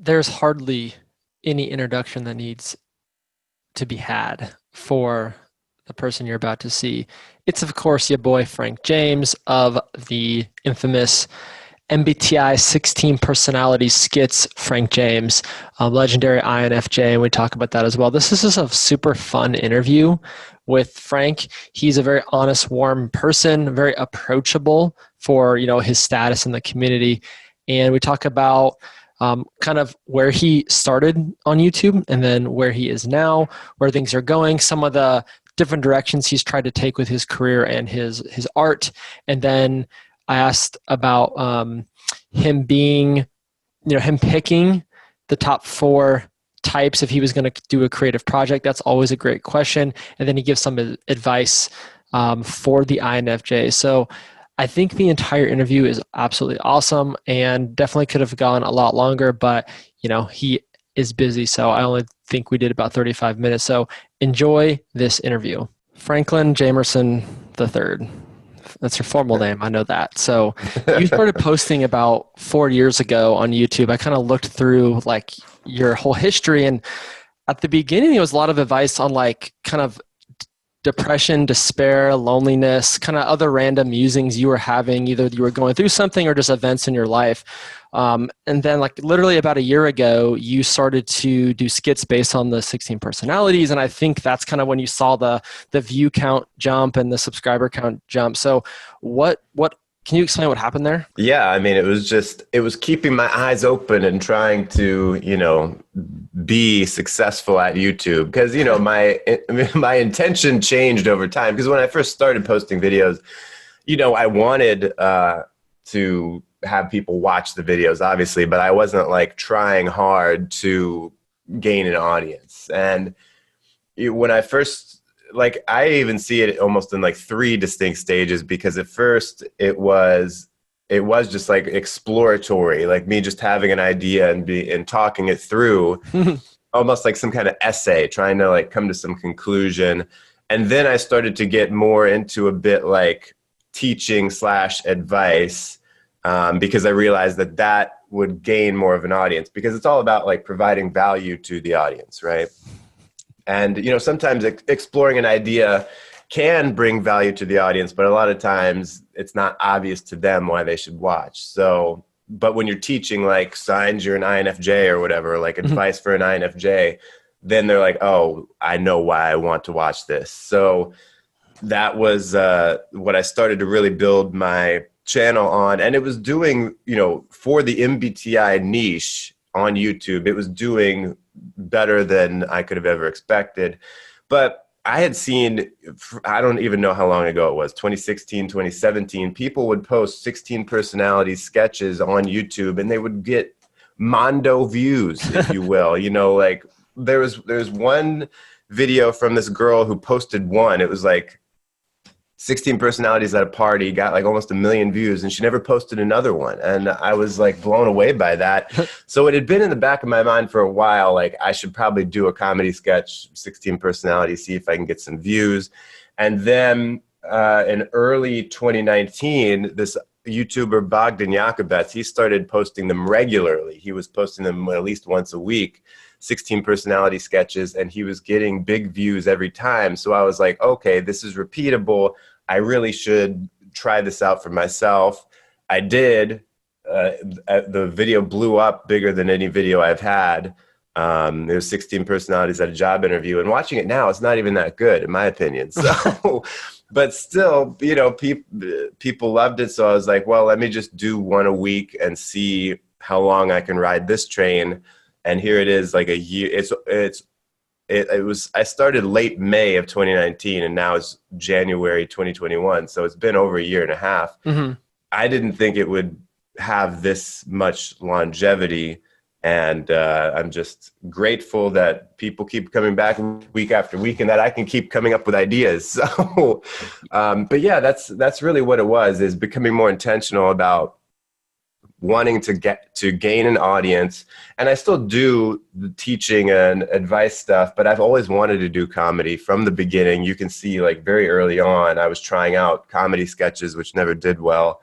there's hardly any introduction that needs to be had for the person you're about to see. It's, of course, your boy Frank James of the infamous MBTI 16 personality skits, Frank James, legendary INFJ, and we talk about that as well. This is just a super fun interview with Frank. He's a very honest, warm person, very approachable for his status in the community, and we talk about kind of where he started on YouTube and then where he is now, where things are going, some of the different directions he's tried to take with his career and his art, and then I asked about him being, him picking the top 4 types if he was going to do a creative project. That's always a great question. And then he gives some advice for the INFJ. So I think the entire interview is absolutely awesome and definitely could have gone a lot longer, but he is busy. So I only think we did about 35 minutes. So enjoy this interview. Franklin Jamerson III. That's your formal name. I know that. So you started posting about 4 years ago on YouTube. I kind of looked through like your whole history, and at the beginning, it was a lot of advice on like kind of depression, despair, loneliness, kind of other random musings you were having. Either you were going through something or just events in your life. And then like literally about a year ago, you started to do skits based on the 16 personalities. And I think that's kind of when you saw the view count jump and the subscriber count jump. So what can you explain what happened there? Yeah, I mean, it was keeping my eyes open and trying to, be successful at YouTube because, my intention changed over time. Because when I first started posting videos, I wanted to have people watch the videos, obviously, but I wasn't like trying hard to gain an audience. And when I first, like, I even see it almost in like 3 distinct stages, because at first it was just like exploratory, like me just having an idea and talking it through almost like some kind of essay, trying to like come to some conclusion. And then I started to get more into a bit like teaching / advice, because I realized that would gain more of an audience, because it's all about like providing value to the audience, right? And, sometimes exploring an idea can bring value to the audience, but a lot of times it's not obvious to them why they should watch. So, but when you're teaching like signs, you're an INFJ or whatever, like advice for an INFJ, then they're like, oh, I know why I want to watch this. So that was what I started to really build my channel on. And it was doing, for the MBTI niche on YouTube, it was doing better than I could have ever expected. But I had seen, I don't even know how long ago it was, 2016, 2017, people would post 16 personality sketches on YouTube and they would get mondo views, if you will. Like there's one video from this girl who posted one. It was like 16 personalities at a party, got like almost 1 million views, and she never posted another one. And I was like blown away by that. So it had been in the back of my mind for a while, like I should probably do a comedy sketch, 16 personalities, see if I can get some views. And then in early 2019, this YouTuber Bogdan Jakobets, he started posting them regularly. He was posting them at least once a week, 16 personality sketches, and he was getting big views every time. So I was like, okay, this is repeatable. I really should try this out for myself. I did. The video blew up bigger than any video I've had. It was 16 personalities at a job interview, and watching it now, it's not even that good, in my opinion. So, but still, people loved it. So I was like, well, let me just do one a week and see how long I can ride this train. And here it is, like a year. I started late May of 2019, and now it's January 2021. So it's been over a year and a half. Mm-hmm. I didn't think it would have this much longevity. And I'm just grateful that people keep coming back week after week, and that I can keep coming up with ideas. So, but yeah, that's really what it was, is becoming more intentional about wanting to gain an audience. And I still do the teaching and advice stuff, but I've always wanted to do comedy from the beginning. You can see, like, very early on, I was trying out comedy sketches, which never did well.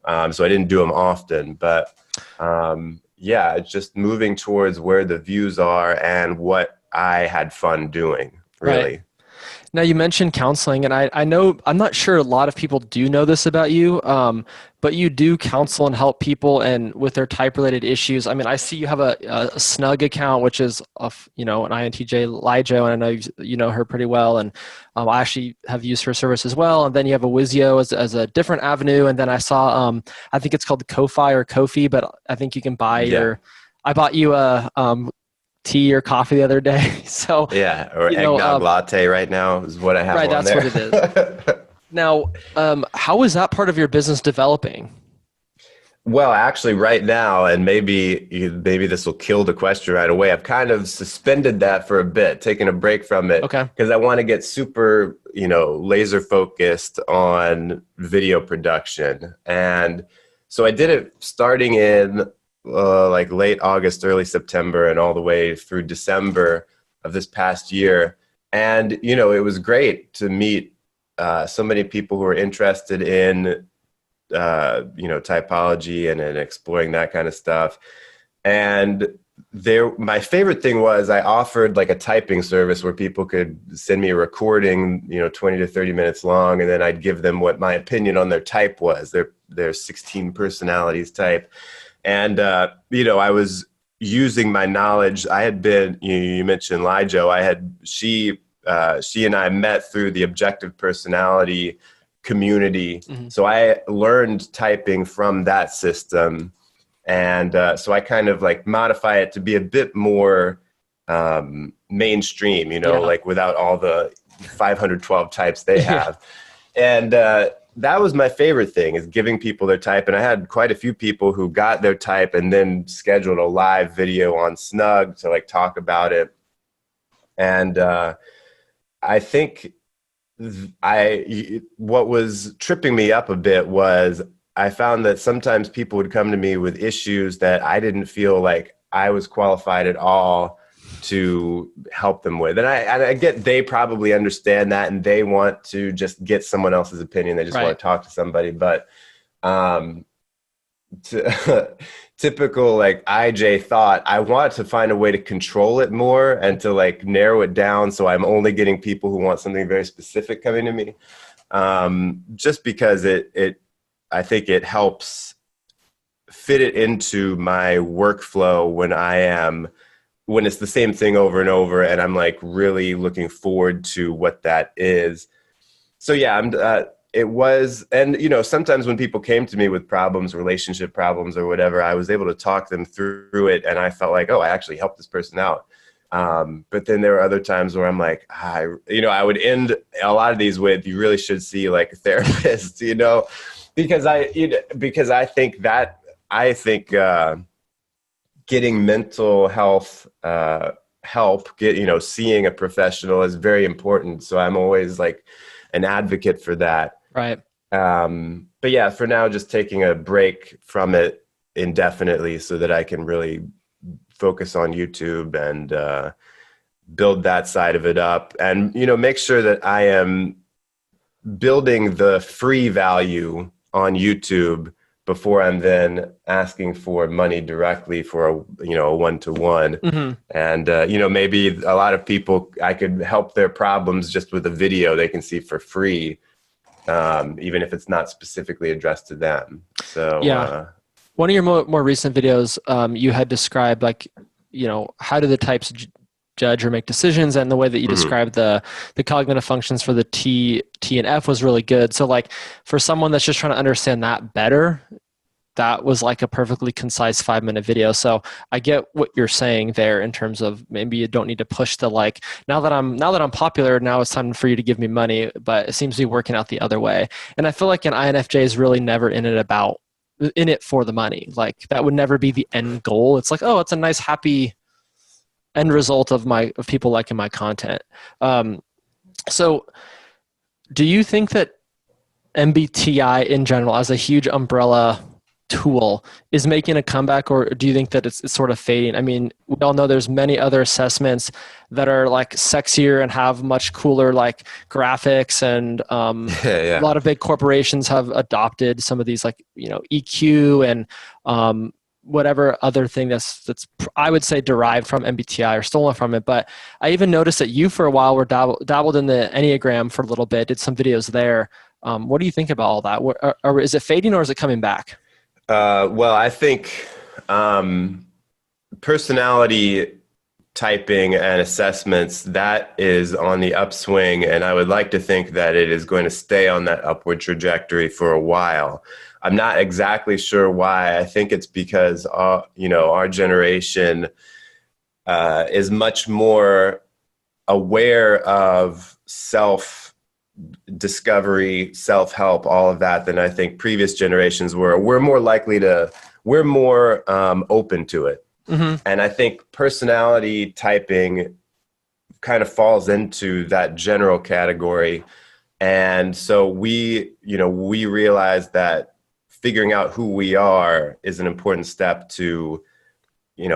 So I didn't do them often, but yeah, just moving towards where the views are and what I had fun doing, Right. really. Now you mentioned counseling, and I know I'm not sure a lot of people do know this about you, but you do counsel and help people and with their type related issues. I mean, I see you have a Snug account, which is an INTJ Lijo, and I know you know her pretty well, and I actually have used her service as well. And then you have a Wizio as a different avenue, and then I saw I think it's called Ko-Fi or Kofi, but I think you can buy Yeah. your. I bought you a tea or coffee the other day, so Yeah. Or you know. eggnog latte right now is what I have Right, on that's what there. it is. Now, how is that part of your business developing? Well, actually, right now, and maybe this will kill the question right away. I've kind of suspended that for a bit, taking a break from it Okay. because I want to get super, laser focused on video production. And so I did it starting in like late August, early September, and all the way through December of this past year. And it was great to meet so many people who are interested in typology and exploring that kind of stuff. And my favorite thing was I offered like a typing service where people could send me a recording, 20 to 30 minutes long, and then I'd give them what my opinion on their type was, their 16 personalities type. And I was using my knowledge. I had been, you mentioned Lijo. She and I met through the objective personality community. Hmm. So I learned typing from that system. And so I kind of like modify it to be a bit more mainstream, Yeah. like without all the 512 types they have. And that was my favorite thing, is giving people their type. And I had quite a few people who got their type and then scheduled a live video on Snug to like talk about it. And I think what was tripping me up a bit was I found that sometimes people would come to me with issues that I didn't feel like I was qualified at all to help them with. And I get they probably understand that and they want to just get someone else's opinion. They just Right. want to talk to somebody. But typical like IJ thought, I want to find a way to control it more and to like narrow it down so I'm only getting people who want something very specific coming to me. Just because I think it helps fit it into my workflow when it's the same thing over and over and I'm like really looking forward to what that is. So yeah, it was, and sometimes when people came to me with problems, relationship problems or whatever, I was able to talk them through it, and I felt like, oh, I actually helped this person out. But then there were other times where I'm like, I would end a lot of these with, you really should see like a therapist, because I think getting mental health help, seeing a professional is very important. So I'm always like an advocate for that. Right. But yeah, for now, just taking a break from it indefinitely so that I can really focus on YouTube and build that side of it up and, make sure that I am building the free value on YouTube before I'm then asking for money directly for a one-to-one. Hmm. And, maybe a lot of people, I could help their problems just with a video they can see for free. Even if it's not specifically addressed to them. So Yeah. One of your more recent videos, you had described like, how do the types judge or make decisions, and the way that you described the cognitive functions for the T and F was really good. So like for someone that's just trying to understand that better, that was like a perfectly concise 5-minute video. So I get what you're saying there in terms of maybe you don't need to push the like, now that I'm popular, now it's time for you to give me money, but it seems to be working out the other way. And I feel like an INFJ is really never in it for the money. Like that would never be the end goal. It's like, oh, it's a nice, happy end result of people liking my content. So do you think that MBTI in general as a huge umbrella tool is making a comeback, or do you think that it's sort of fading? I mean, we all know there's many other assessments that are like sexier and have much cooler like graphics, and yeah. a lot of big corporations have adopted some of these like EQ and whatever other thing that's I would say derived from MBTI or stolen from it. But I even noticed that you for a while were dabbled in the Enneagram for a little bit, did some videos there. What do you think about all that? Or is it fading or is it coming back? Well, I think personality typing and assessments, that is on the upswing, and I would like to think that it is going to stay on that upward trajectory for a while. I'm not exactly sure why. I think it's because our generation is much more aware of self discovery, self help, all of that than I think previous generations were. We're more open to it. Mm-hmm. And I think personality typing kind of falls into that general category. And so we realize that figuring out who we are is an important step to,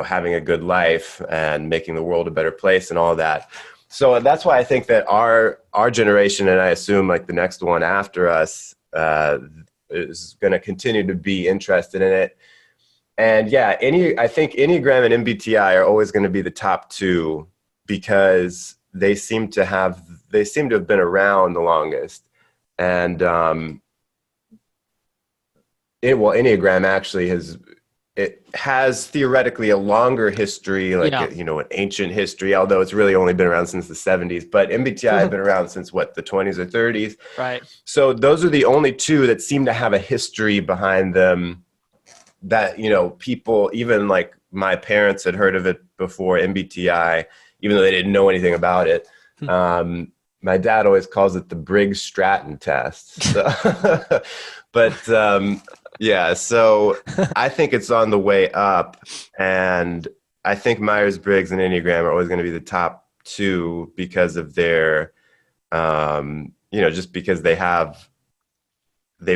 having a good life and making the world a better place and all that. So that's why I think that our generation, and I assume like the next one after us, is going to continue to be interested in it. And yeah, I think Enneagram and MBTI are always going to be the top two because they seem to have been around the longest. And Enneagram actually has theoretically a longer history, like an ancient history, although it's really only been around since the 70s. But MBTI has been around since the 20s or 30s. Right. So those are the only two that seem to have a history behind them. That, people, even like my parents had heard of it before MBTI, even though they didn't know anything about it. My dad always calls it the Briggs-Stratton test. So, but yeah, so I think it's on the way up, and I think Myers-Briggs and Enneagram are always going to be the top two because of their, just because they've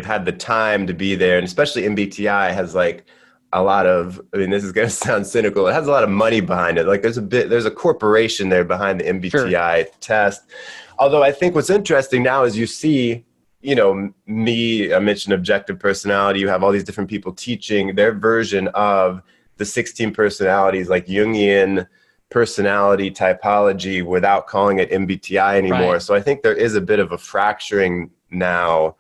had the time to be there. And especially MBTI has like a lot of, this is going to sound cynical. It has a lot of money behind it. Like there's a corporation there behind the MBTI test. Although I think what's interesting now is you see, me, I mentioned objective personality. You have all these different people teaching their version of the 16 personalities, like Jungian personality typology, without calling it MBTI anymore. Right. So I think there is a bit of a fracturing now,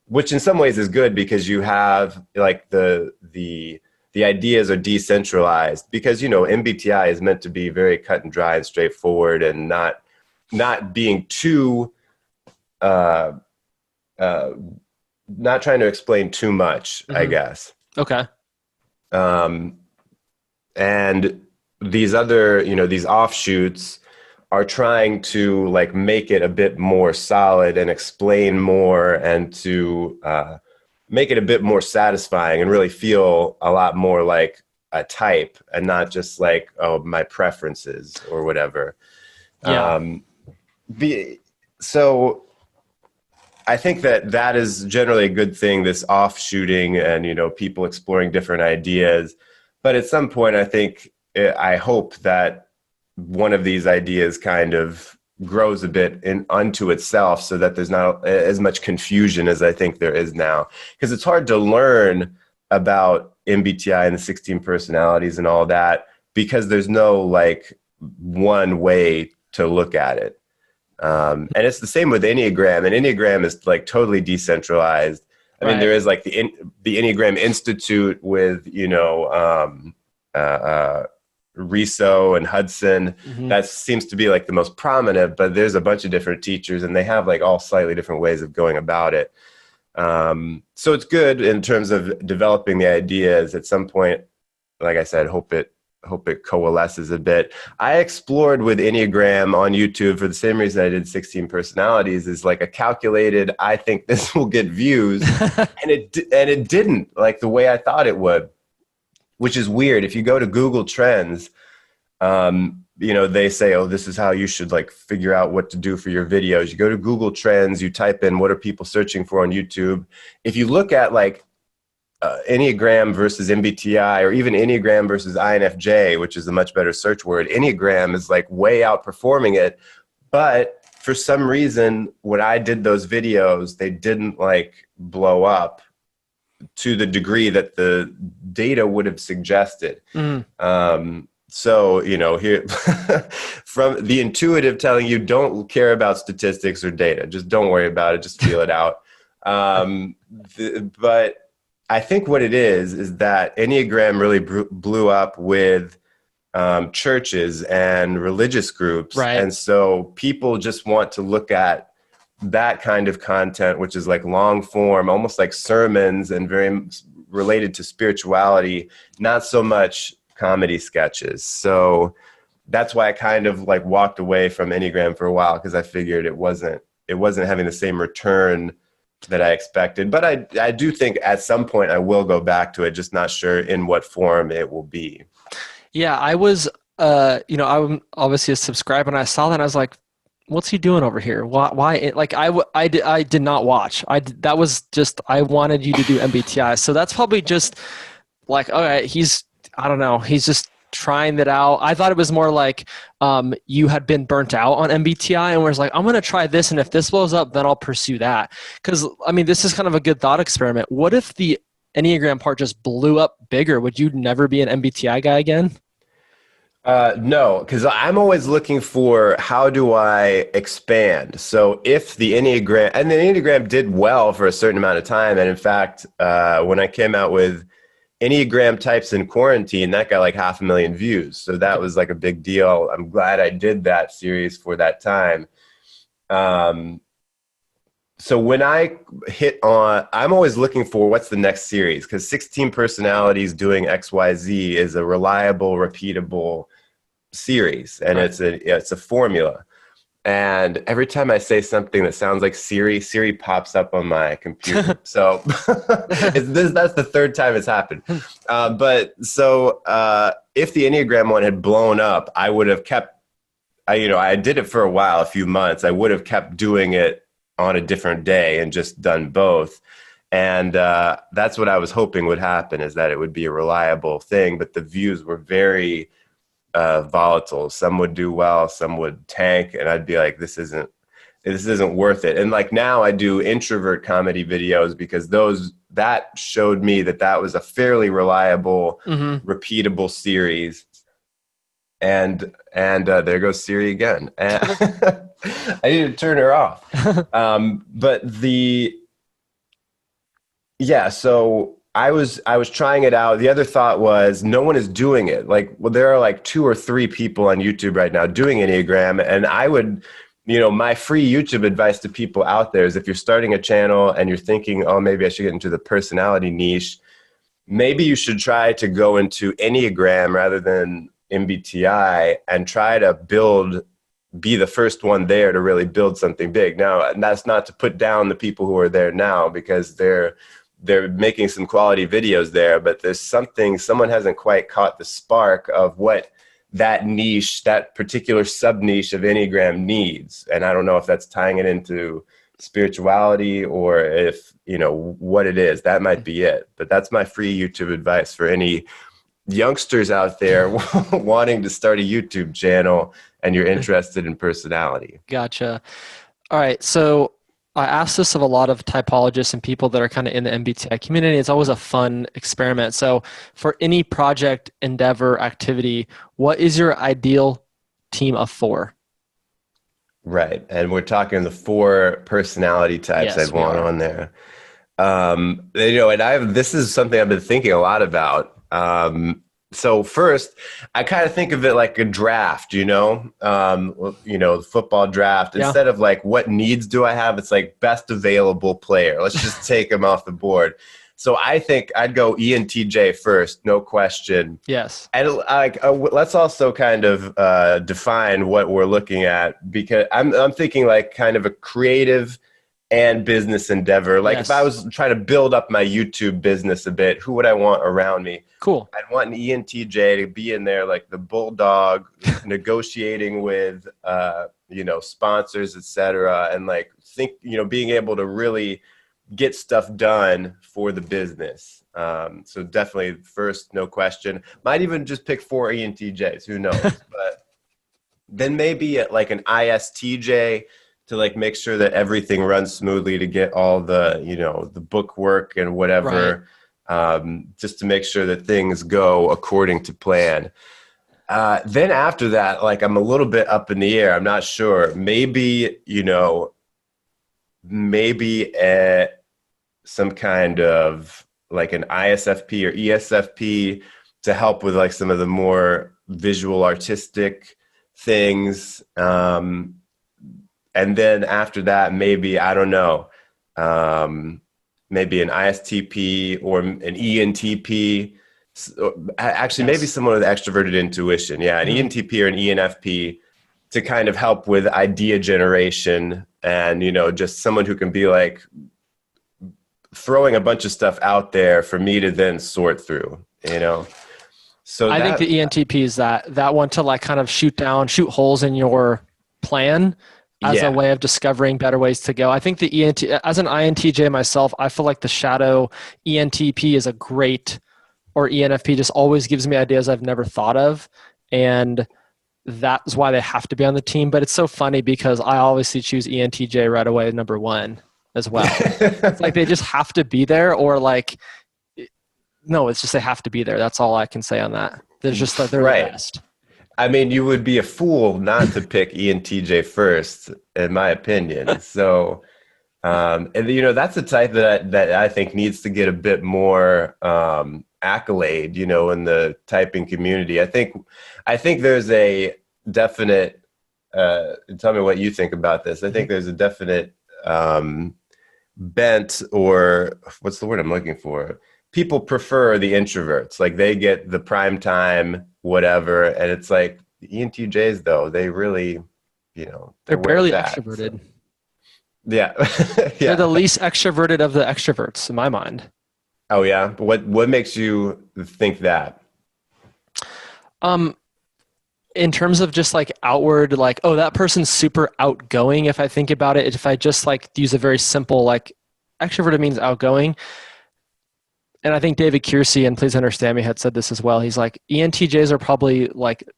which in some ways is good because you have like the ideas are decentralized because, MBTI is meant to be very cut and dry and straightforward and not being too, not trying to explain too much, I guess. Okay. And these other, these offshoots are trying to like make it a bit more solid and explain more and to make it a bit more satisfying and really feel a lot more like a type and not just like, oh, my preferences or whatever. Yeah. So I think that is generally a good thing, this offshooting and, people exploring different ideas. But at some point, I hope that one of these ideas kind of grows a bit unto itself so that there's not as much confusion as I think there is now. Because it's hard to learn about MBTI and the 16 personalities and all that because there's no like one way to look at it. And it's the same with Enneagram, and Enneagram is like totally decentralized. I mean, there is like the Enneagram Institute with, Riso and Hudson. That seems to be like the most prominent, but there's a bunch of different teachers and they have like all slightly different ways of going about it. So it's good in terms of developing the ideas. At some point, like I said, hope it coalesces a bit. I explored with Enneagram on YouTube for the same reason I did 16 personalities, is like a calculated, I think this will get views, and it didn't like the way I thought it would, which is weird. If you go to Google Trends, they say, oh, this is how you should like figure out what to do for your videos. You go to Google Trends, you type in what are people searching for on YouTube. If you look at like Enneagram versus MBTI, or even Enneagram versus INFJ, which is a much better search word, Enneagram is like way outperforming it. But for some reason, when I did those videos, they didn't like blow up to the degree that the data would have suggested. Mm. So, here from the intuitive telling you don't care about statistics or data, just don't worry about it, just feel it out. But I think what it is that Enneagram really blew up with churches and religious groups. Right. And so people just want to look at that kind of content, which is like long form, almost like sermons and very related to spirituality, not so much comedy sketches. So that's why I kind of like walked away from Enneagram for a while, because I figured it wasn't having the same return that I expected. But I do think at some point I will go back to it, just not sure in what form it will be. Yeah, I was, I'm obviously a subscriber, and I saw that, and I was like, "What's he doing over here? Why?" Like, I did not watch. That was just, I wanted you to do MBTI, so that's probably just like, all right, I don't know, he's just trying that out. I thought it was more like you had been burnt out on MBTI and was like, I'm going to try this, and if this blows up, then I'll pursue that. Because, I mean, this is kind of a good thought experiment. What if the Enneagram part just blew up bigger? Would you never be an MBTI guy again? No, because I'm always looking for how do I expand. So if the Enneagram did well for a certain amount of time. And in fact, when I came out with Enneagram types in quarantine, that got like 500,000 views. So that was like a big deal. I'm glad I did that series for that time. So when I I'm always looking for what's the next series, because 16 personalities doing XYZ is a reliable, repeatable series, and Right. it's a formula. And every time I say something that sounds like Siri pops up on my computer. So that's the third time it's happened. But so if the Enneagram one had blown up, I would have kept, I did it for a while, a few months. I would have kept doing it on a different day and just done both. And that's what I was hoping would happen, is that it would be a reliable thing. But the views were very volatile. Some would do well, some would tank, and I'd be like, this isn't worth it. And like now I do introvert comedy videos, because that showed me that was a fairly reliable, repeatable series. And there goes Siri again. I need to turn her off. So I was trying it out. The other thought was, no one is doing it. Like, well, there are like 2 or 3 people on YouTube right now doing Enneagram. And I would, my free YouTube advice to people out there is, if you're starting a channel and you're thinking, oh, maybe I should get into the personality niche, maybe you should try to go into Enneagram rather than MBTI and try to be the first one there to really build something big. Now, and that's not to put down the people who are there now, because they're making some quality videos there, but there's someone hasn't quite caught the spark of what that niche, that particular sub niche of Enneagram needs. And I don't know if that's tying it into spirituality or if, what it is. That might be it. But that's my free YouTube advice for any youngsters out there wanting to start a YouTube channel and you're interested in personality. Gotcha. All right. So I asked this of a lot of typologists and people that are kind of in the MBTI community. It's always a fun experiment. So for any project, endeavor, activity, what is your ideal team of 4? Right. And we're talking the 4 personality types. Yes, I'd want on there. And this is something I've been thinking a lot about. So first, I kind of think of it like a draft, the football draft. Yeah. Instead of like, what needs do I have? It's like best available player. Let's just take them off the board. So I think I'd go ENTJ first, no question. Yes. And let's also kind of define what we're looking at, because I'm thinking like kind of a creative and business endeavor. Like, Yes. If I was trying to build up my YouTube business a bit, who would I want around me? Cool. I'd want an ENTJ to be in there like the bulldog, negotiating with, sponsors, etc. And like being able to really get stuff done for the business. So definitely first, no question. Might even just pick 4 ENTJs, who knows? But then maybe like an ISTJ to like make sure that everything runs smoothly, to get all the, the book work and whatever just to make sure that things go according to plan. Then after that, like I'm a little bit up in the air. I'm not sure. Maybe, maybe some kind of like an ISFP or ESFP to help with like some of the more visual artistic things. And then after that, maybe, I don't know, maybe an ISTP or an ENTP. Actually, maybe someone with extroverted intuition. Yeah, an ENTP or an ENFP to kind of help with idea generation and, just someone who can be like throwing a bunch of stuff out there for me to then sort through, So I think the ENTP is that one to like kind of shoot holes in your plan as a way of discovering better ways to go. I think the as an INTJ myself, I feel like the shadow ENTP is a great, or ENFP just always gives me ideas I've never thought of. And that's why they have to be on the team. But it's so funny because I obviously choose ENTJ right away, number one as well. It's like they just have to be there, or like, no, it's just they have to be there. That's all I can say on that. There's just like, they're the best. I mean, you would be a fool not to pick ENTJ first, in my opinion. So, and that's the type that I think needs to get a bit more accolade, in the typing community. I think there's a definite. Tell me what you think about this. I think there's a definite bent, or what's the word I'm looking for? People prefer the introverts, like they get the prime time, whatever. And it's like the ENTJs, though, they really, they're barely extroverted. So. Yeah. Yeah. They're the least extroverted of the extroverts in my mind. Oh yeah. What makes you think that? In terms of just like outward, like, oh, that person's super outgoing. If I think about it, if I just like use a very simple, like extroverted means outgoing. And I think David Kiersey, and Please Understand Me, had said this as well. He's like, ENTJs are probably like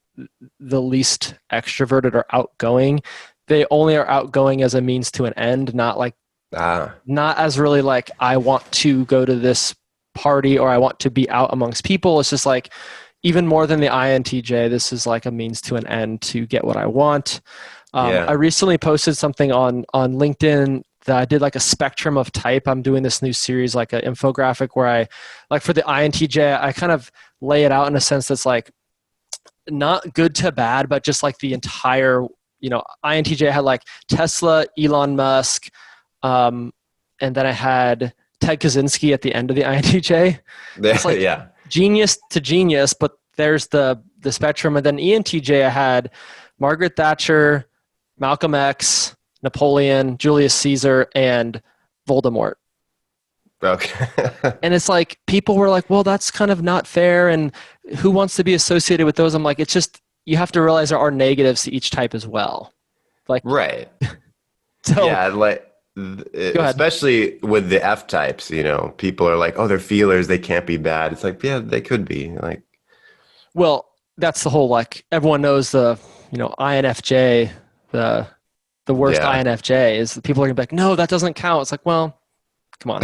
the least extroverted or outgoing. They only are outgoing as a means to an end, not like, not as really like, I want to go to this party or I want to be out amongst people. It's just like, even more than the INTJ, this is like a means to an end to get what I want. I recently posted something on LinkedIn that I did like a spectrum of type. I'm doing this new series, like an infographic where I, like for the INTJ, I kind of lay it out in a sense that's like not good to bad, but just like the entire, INTJ had like Tesla, Elon Musk, and then I had Ted Kaczynski at the end of the INTJ. It's like genius to genius, but there's the spectrum. And then ENTJ, I had Margaret Thatcher, Malcolm X, Napoleon, Julius Caesar, and Voldemort. Okay. And it's like, people were like, well, that's kind of not fair. And who wants to be associated with those? I'm like, it's just, you have to realize there are negatives to each type as well. Like, right. So yeah, like, especially with the F types, people are like, oh, they're feelers, they can't be bad. It's like, yeah, they could be. Like, well, that's the whole, like, everyone knows the, INFJ, the worst INFJ is people are gonna be like, no, that doesn't count. It's like, well, come on.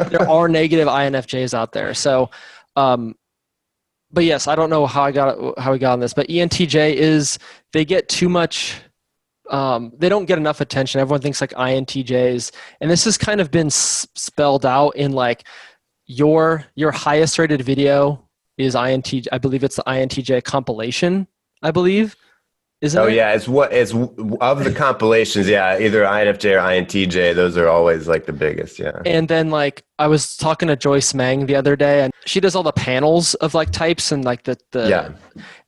There are negative INFJs out there. So, but yes, I don't know how we got on this, but ENTJ is, they get too much, they don't get enough attention. Everyone thinks like INTJs, and this has kind of been spelled out in like your highest rated video is INTJ. I believe it's the INTJ compilation, I believe. Isn't it? Yeah, it's of the compilations. Yeah, either INFJ or INTJ. Those are always like the biggest. Yeah. And then like I was talking to Joyce Meng the other day, and she does all the panels of like types and like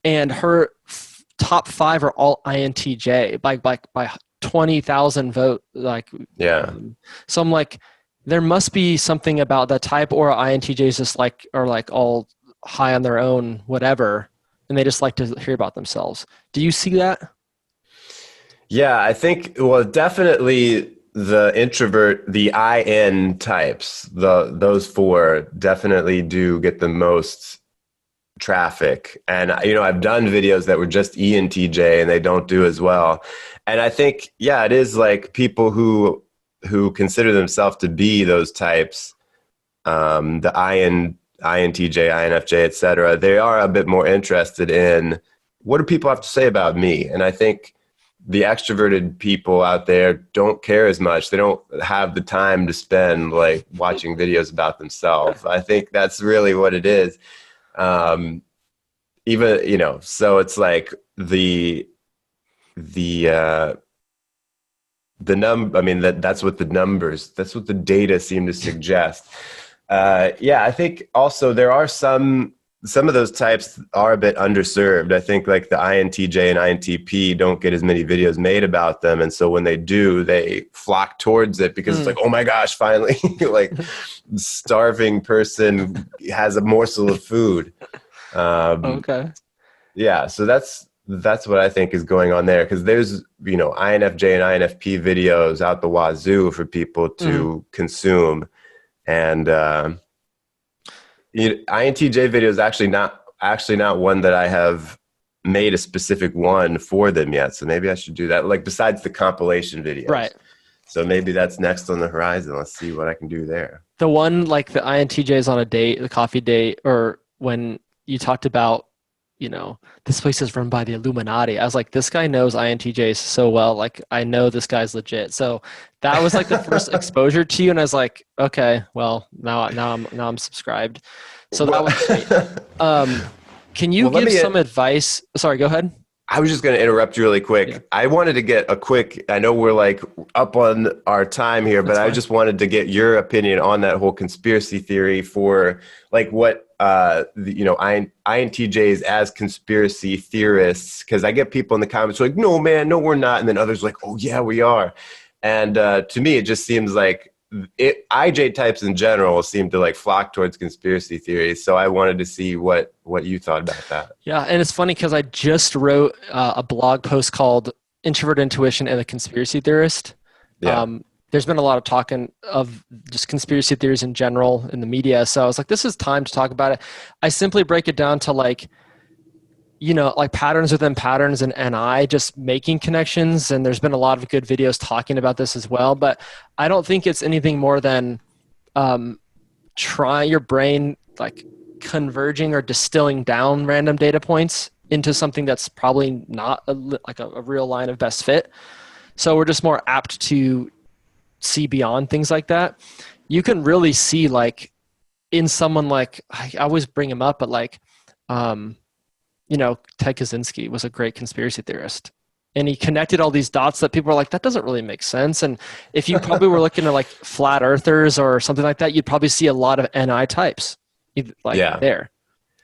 and her top 5 are all INTJ by 20,000 vote. Like so I'm like, there must be something about that type, or INTJs just like are like all high on their own, whatever. And they just like to hear about themselves. Do you see that? Yeah, I think, well, definitely the introvert, the IN types, those 4 definitely do get the most traffic. And, I've done videos that were just ENTJ and they don't do as well. And I think, it is like people who consider themselves to be those types the INTJ, INFJ, et cetera, they are a bit more interested in what do people have to say about me? And I think the extroverted people out there don't care as much. They don't have the time to spend like watching videos about themselves. I think that's really what it is. Um, even, so it's like the I mean, that's what that's what the data seem to suggest. Yeah, I think also there are some of those types are a bit underserved. I think like the INTJ and INTP don't get as many videos made about them. And so when they do, they flock towards it because it's like, oh my gosh, finally, like starving person has a morsel of food. Okay. Yeah, so that's what I think is going on there because there's INFJ and INFP videos out the wazoo for people to consume, and INTJ video is actually not one that I have made a specific one for them yet. So maybe I should do that. Like besides the compilation videos, Right. So maybe that's next on the horizon. Let's see what I can do there. The one like the INTJs on a date, the coffee date, or when you talked about, this place is run by the Illuminati. I was like, this guy knows INTJs so well. Like, I know this guy's legit. So that was like the first exposure to you, and I was like, okay, well, now I'm subscribed. So that was great. Can you give some advice? Sorry, go ahead. I was just going to interrupt you really quick. Yeah. I wanted to get I know we're like up on our time here, but I just wanted to get your opinion on that whole conspiracy theory for like what, INTJs as conspiracy theorists, because I get people in the comments like, no, man, no, we're not. And then others like, oh, yeah, we are. And to me, it just seems like IJ types in general seem to like flock towards conspiracy theories. So I wanted to see what you thought about that. Yeah. And it's funny because I just wrote a blog post called Introvert Intuition and the Conspiracy Theorist. Yeah. There's been a lot of talking of just conspiracy theories in general in the media. So I was like, this is time to talk about it. I simply break it down to like patterns within patterns and NI, just making connections. And there's been a lot of good videos talking about this as well. But I don't think it's anything more than try your brain like converging or distilling down random data points into something that's probably not a real line of best fit. So we're just more apt to see beyond things like that. You can really see like in someone like, I always bring him up, but like, Ted Kaczynski was a great conspiracy theorist, and he connected all these dots that people are like, that doesn't really make sense. And if you probably were looking at like flat earthers or something like that, you'd probably see a lot of NI types there.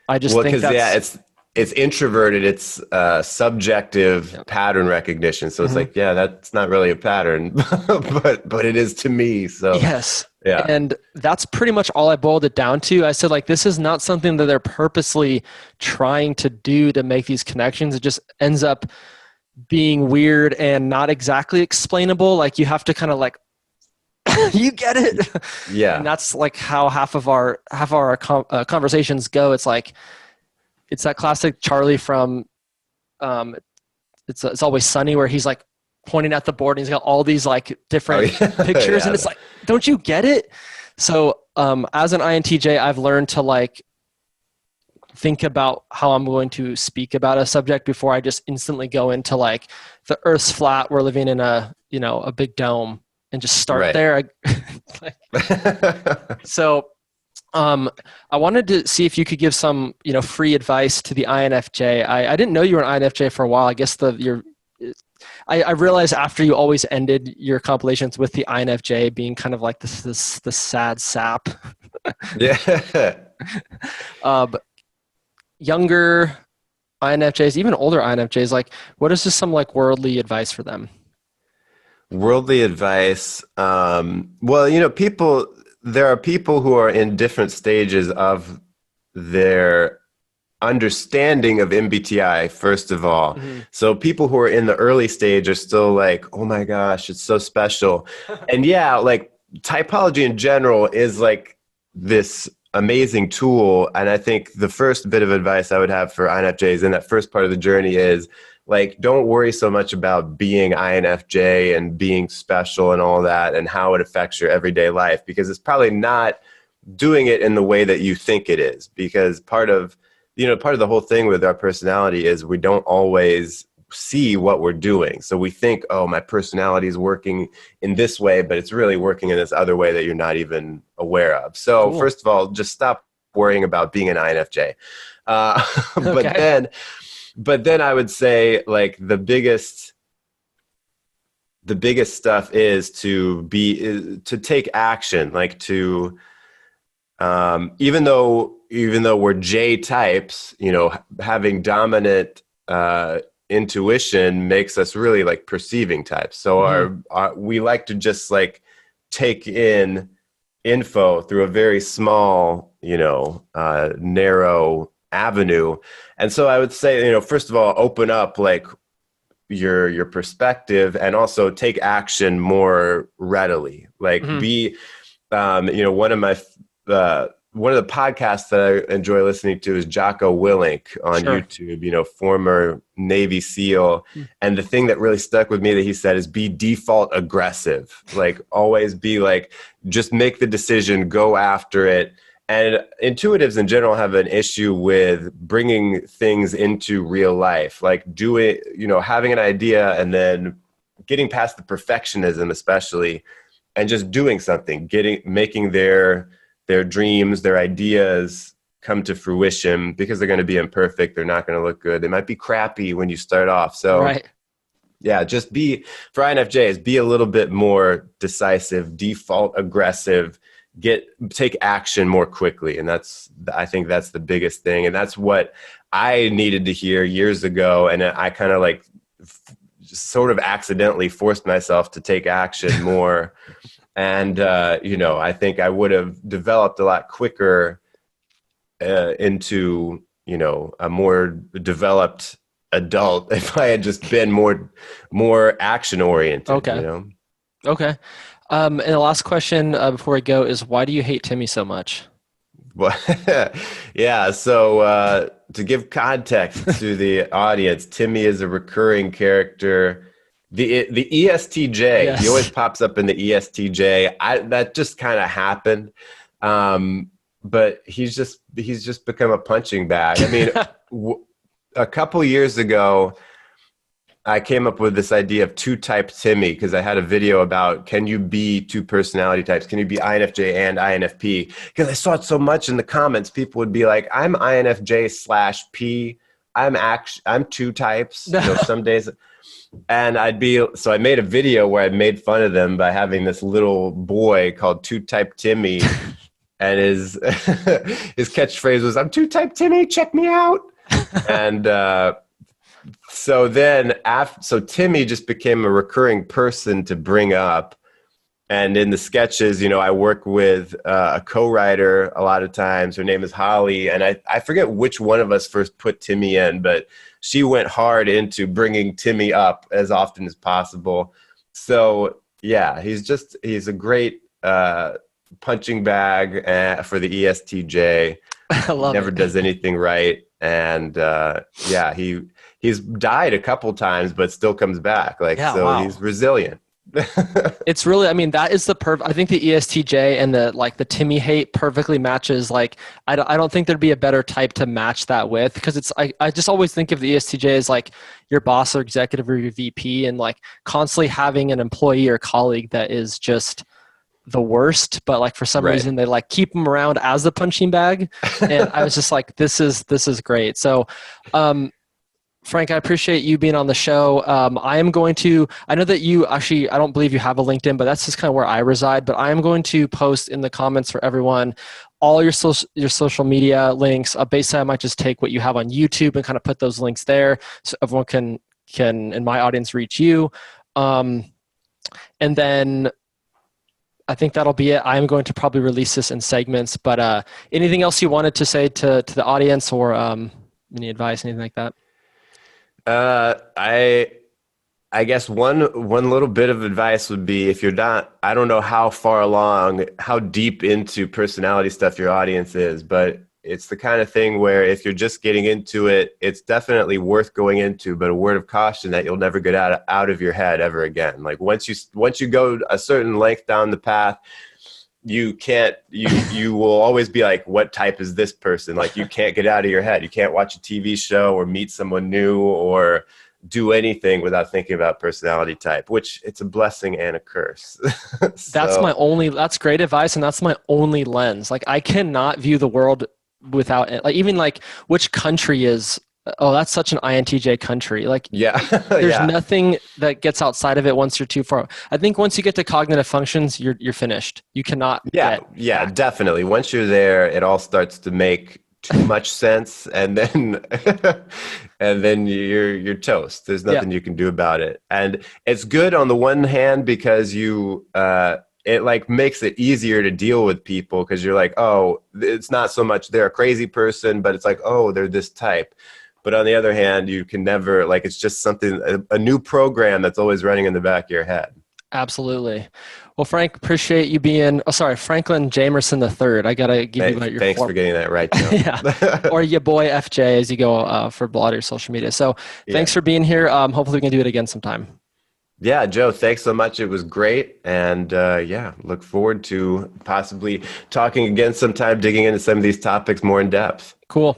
I just think that's... it's introverted. It's subjective pattern recognition. So it's like, yeah, that's not really a pattern, but it is to me. So yes. Yeah. And that's pretty much all I boiled it down to. I said, like, this is not something that they're purposely trying to do to make these connections. It just ends up being weird and not exactly explainable. Like, you have to kind of like, you get it. Yeah. And that's like how half of our conversations go. It's like, it's that classic Charlie from It's Always Sunny, where he's like pointing at the board and he's got all these like different pictures. And it's like, don't you get it? So as an INTJ, I've learned to like think about how I'm going to speak about a subject before I just instantly go into like the Earth's flat, we're living in a big dome, and just start there. So I wanted to see if you could give some, free advice to the INFJ. I didn't know you were an INFJ for a while. I guess I realized after you always ended your compilations with the INFJ being kind of like this sad sap. Yeah. But younger INFJs, even older INFJs, like, what is just some like worldly advice for them? Worldly advice. Well, there are people who are in different stages of their understanding of MBTI, first of all. Mm-hmm. So people who are in the early stage are still like, oh my gosh, it's so special. And yeah, like typology in general is like this amazing tool. And I think the first bit of advice I would have for INFJs in that first part of the journey is like, don't worry so much about being INFJ and being special and all that and how it affects your everyday life, because it's probably not doing it in the way that you think it is, because part of the whole thing with our personality is we don't always see what we're doing. So we think, oh, my personality is working in this way, but it's really working in this other way that you're not even aware of. So Cool. first of all, just stop worrying about being an INFJ. Okay. But then I would say, like, the biggest stuff is to take action, like to even though we're J types, having dominant intuition makes us really like perceiving types. So we like to just like take in info through a very small, narrow avenue. And so I would say, first of all, open up like your perspective, and also take action more readily. Like be, one of the podcasts that I enjoy listening to is Jocko Willink on Sure. YouTube, former Navy SEAL. And the thing that really stuck with me that he said is be default aggressive. Like always be like, just make the decision, go after it. And intuitives in general have an issue with bringing things into real life, like having an idea and then getting past the perfectionism, especially, and just doing something, making their dreams, their ideas come to fruition, because they're going to be imperfect. They're not going to look good. They might be crappy when you start off. So Right. yeah, just for INFJs, be a little bit more decisive, default aggressive, take action more quickly. And I think that's the biggest thing. And that's what I needed to hear years ago. And I kind of like sort of accidentally forced myself to take action more. And, I think I would have developed a lot quicker into, a more developed adult if I had just been more action oriented. Okay. Okay. And the last question before we go is, why do you hate Timmy so much? Well, yeah. So to give context to the audience, Timmy is a recurring character. The ESTJ, Yes. he always pops up in the ESTJ. That just kind of happened, but he's just become a punching bag. I mean, a couple years ago, I came up with this idea of two-type Timmy, because I had a video about, can you be two personality types? Can you be INFJ and INFP? Because I saw it so much in the comments. People would be like, I'm INFJ/P. I'm two types. Some days. And I made a video where I made fun of them by having this little boy called Two-Type Timmy. And his catchphrase was, I'm Two-Type Timmy, check me out. And so Timmy just became a recurring person to bring up. And in the sketches, I work with a co-writer a lot of times. Her name is Holly. And I forget which one of us first put Timmy in, but she went hard into bringing Timmy up as often as possible. So yeah, he's a great punching bag for the ESTJ. I love Never it. does anything right. And he's died a couple times, but still comes back. Wow. He's resilient. It's really, I mean, that is I think the ESTJ and the Timmy hate perfectly matches. Like, I don't think there'd be a better type to match that with, because I just always think of the ESTJ as like your boss or executive or your VP, and like constantly having an employee or colleague that is just the worst, but like for some reason they like keep them around as the punching bag. And I was just like, this is great. So, Frank, I appreciate you being on the show. I know that you actually, I don't believe you have a LinkedIn, but that's just kind of where I reside. But I am going to post in the comments for everyone all your social media links. Basically, I might just take what you have on YouTube and kind of put those links there, so everyone can in my audience reach you. And then I think that'll be it. I'm going to probably release this in segments. But anything else you wanted to say to the audience, or any advice, anything like that? I guess one little bit of advice would be, if you're not, I don't know how far along, how deep into personality stuff your audience is, but it's the kind of thing where if you're just getting into it, it's definitely worth going into, but a word of caution that you'll never get out of your head ever again. Like once you go a certain length down the path, you can't, you will always be like, what type is this person? Like, you can't get out of your head. You can't watch a TV show or meet someone new or do anything without thinking about personality type, which it's a blessing and a curse. So That's great advice. And that's my only lens. Like I cannot view the world without it. Like even like which country is, oh, that's such an INTJ country. Like yeah. there's Yeah. nothing that gets outside of it once you're too far. I think once you get to cognitive functions, you're finished. You cannot Yeah, get yeah, back. definitely. Once you're there, it all starts to make too much sense, and then and then you're toast. There's Yeah, nothing you can do about it. And it's good on the one hand because it like makes it easier to deal with people because you're like, oh, it's not so much they're a crazy person, but it's like, oh, they're this type. But on the other hand, you can never like it's just something a new program that's always running in the back of your head. absolutely. Well, Frank, appreciate you being, oh, sorry, Franklin Jamerson the third. I got to give you your Thanks for form. getting that right, Joe. Yeah. Or your boy FJ as you go for a lot of your social media. So Yeah. thanks for being here. Hopefully we can do it again sometime. Yeah, Joe, thanks so much. It was great. And yeah, look forward to possibly talking again sometime, digging into some of these topics more in depth. Cool.